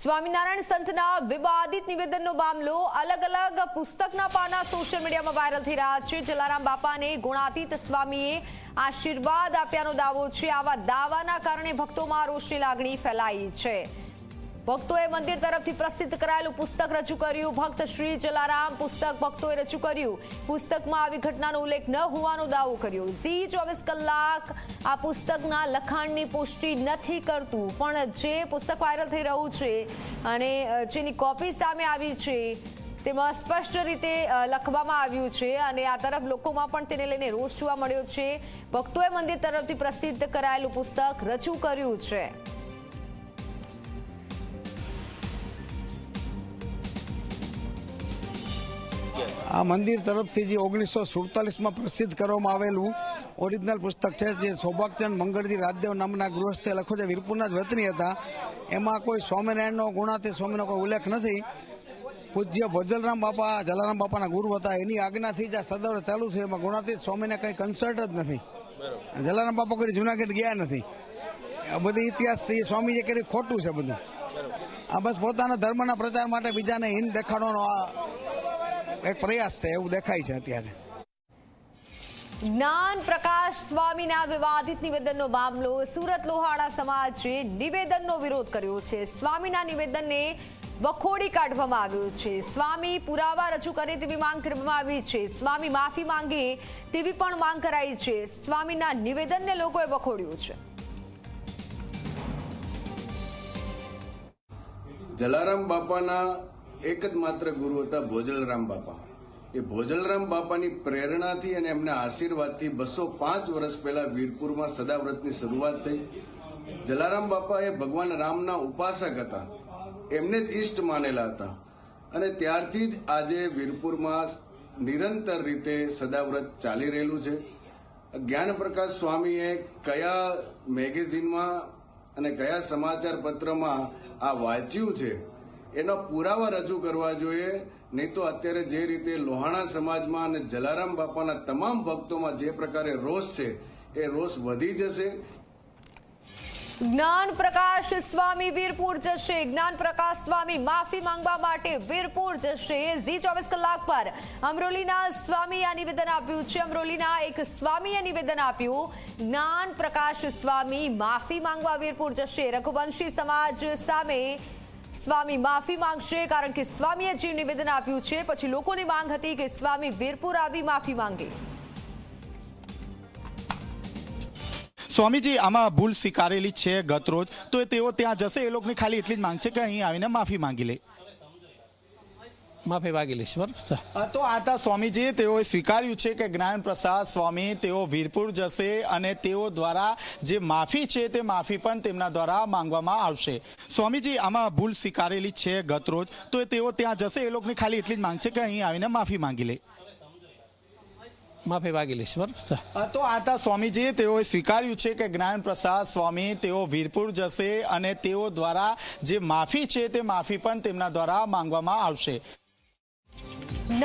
સ્વામિનારાયણ સંતના વિવાદિત નિવેદનનો મામલો અલગ અલગ પુસ્તકના પાના સોશિયલ મીડિયામાં વાયરલ થઈ રહ્યા છે। જલારામ બાપાને ગુણાતીત સ્વામીએ આશીર્વાદ આપ્યાનો દાવો છે। આવા દાવાના કારણે ભક્તોમાં રોષની લાગણી ફેલાઈ છે। ભક્તોએ મંદિર તરફથી પ્રસિદ્ધ કરાયેલું પુસ્તક રજૂ કર્યું। ભક્ત શ્રી જલારામ પુસ્તક ભક્તોએ રજૂ કર્યું। પુસ્તકમાં આવી ઘટનાનો ઉલ્લેખ ન હોવાનો દાવો કર્યો। ઝી 24 કલાક આ પુસ્તકના લખાણની પુષ્ટિ નથી કરતું, પણ જે પુસ્તક વાયરલ થઈ રહ્યું છે અને જેની કોપી સામે આવી છે તેમાં સ્પષ્ટ રીતે લખવામાં આવ્યું છે અને આ તરફ લોકોમાં પણ તેને લઈને રોષ જોવા મળ્યો છે। ભક્તોએ મંદિર તરફથી પ્રસિદ્ધ કરાયેલું પુસ્તક રજૂ કર્યું છે। આ મંદિર તરફથી જે 1947માં પ્રસિદ્ધ કરવામાં આવેલું ઓરિજિનલ પુસ્તક છે, જે સૌભાગચંદ મંગળજી રાજદેવ નામના ગૃહસ્થે લખ્યો છે, વીરપુરના જ વતની હતા। એમાં કોઈ સ્વામિનારાયણનો ગુણાતીત સ્વામીનો કોઈ ઉલ્લેખ નથી। પૂજ્ય ભોજલરામ બાપા જલારામ બાપાના ગુરુ હતા, એની આજ્ઞાથી જ આ સદર ચાલુ છે। એમાં ગુણાતીત સ્વામીને કંઈ કન્સર્ટ જ નથી। જલારામ બાપા કોઈ જુનાગઢ ગયા નથી। આ બધી ઇતિહાસ સ્વામી જે કરી ખોટું છે બધું। આ બસ પોતાના ધર્મના પ્રચાર માટે બીજાને હિંદ દેખાડવાનો આ એક પ્રયાસ છે એવું દેખાય છે અત્યારે। જ્ઞાન પ્રકાશ સ્વામીના વિવાદિત નિવેદનનો મામલો। સુરત લોહાણા સમાજે નિવેદનનો વિરોધ કર્યો છે। સ્વામીના નિવેદનને વખોડી કાઢવામાં આવ્યું છે। સ્વામી પુરાવા રજૂ કરે તેવી માંગ કરવામાં આવી છે। સ્વામી માફી માંગે તેવી પણ માંગ કરાઈ છે। સ્વામીના નિવેદનને લોકોએ વખોડ્યું છે। જલારામ બાપાના એક જ માત્ર ગુરુ હતા ભોજલરામ બાપા। એ ભોજલરામ બાપાની પ્રેરણાથી અને એમના આશીર્વાદથી 205 વર્ષ પહેલા વીરપુરમાં સદાવ્રતની શરૂઆત થઈ। જલારામ બાપા એ ભગવાન રામના ઉપાસક હતા, એમને જ ઈષ્ટ માનેલા હતા અને ત્યારથી જ આજે વીરપુરમાં નિરંતર રીતે સદાવ્રત ચાલી રહેલું છે। જ્ઞાન પ્રકાશ સ્વામીએ કયા મેગેઝિનમાં અને કયા સમાચાર પત્રમાં આ વાંચ્યું છે એનો પુરાવા રજૂ કરવા જોઈએ, નહીં તો અત્યારે જે રીતે લોહાણા સમાજમાં અને જલારામ બાપાના તમામ ભક્તોમાં જે પ્રકારે રોષ છે એ રોષ વધી જશે। જ્ઞાન પ્રકાશ સ્વામી વીરપુર જશે। જ્ઞાન પ્રકાશ સ્વામી માફી માંગવા માટે વીરપુર જશે। ઝી 24 કલાક પર અમરોલીના સ્વામી આ નિવેદન આપ્યું છે। અમરોલીના એક સ્વામીએ નિવેદન આપ્યું, જ્ઞાન પ્રકાશ સ્વામી માફી માંગવા વીરપુર જશે। રઘુવંશી સમાજ સામે સ્વામી માફી માંગશે, કારણ કે સ્વામીએ જે નિવેદન આપ્યું છે પછી લોકોની માંગ હતી કે સ્વામી વીરપુર આવી માફી માંગે। સ્વામીજી આમાં ભૂલ સ્વીકારેલી છે ગત રોજ, તો તેઓ ત્યાં જશે, એ લોકોની ખાલી એટલી જ માંગ છે કે અહીં આવીને માફી માંગી લે। માફી માંગી લઈશ, બરાબર। તો આ હતા સ્વામીજી, તેઓએ સ્વીકાર્યું છે કે જ્ઞાન પ્રસાદ સ્વામી તેઓ વીરપુર જશે અને તેઓ દ્વારા જે માફી છે તે માફી પણ તેમના દ્વારા માંગવામાં આવશે। સ્વામીજી આમાં ભૂલ સ્વીકારેલી છે ગત રોજ, તો તેઓ ત્યાં જશે, એ લોકોની ખાલી એટલી જ માંગ છે કે અહીં આવીને માફી માંગી લે। માફી માંગી લઈશ, બરાબર। તો આ હતા સ્વામીજી, તેઓએ સ્વીકાર્યું છે કે જ્ઞાન પ્રસાદ સ્વામી તેઓ વીરપુર જશે અને તેઓ દ્વારા જે માફી છે તે માફી પણ તેમના દ્વારા માંગવામાં આવશે।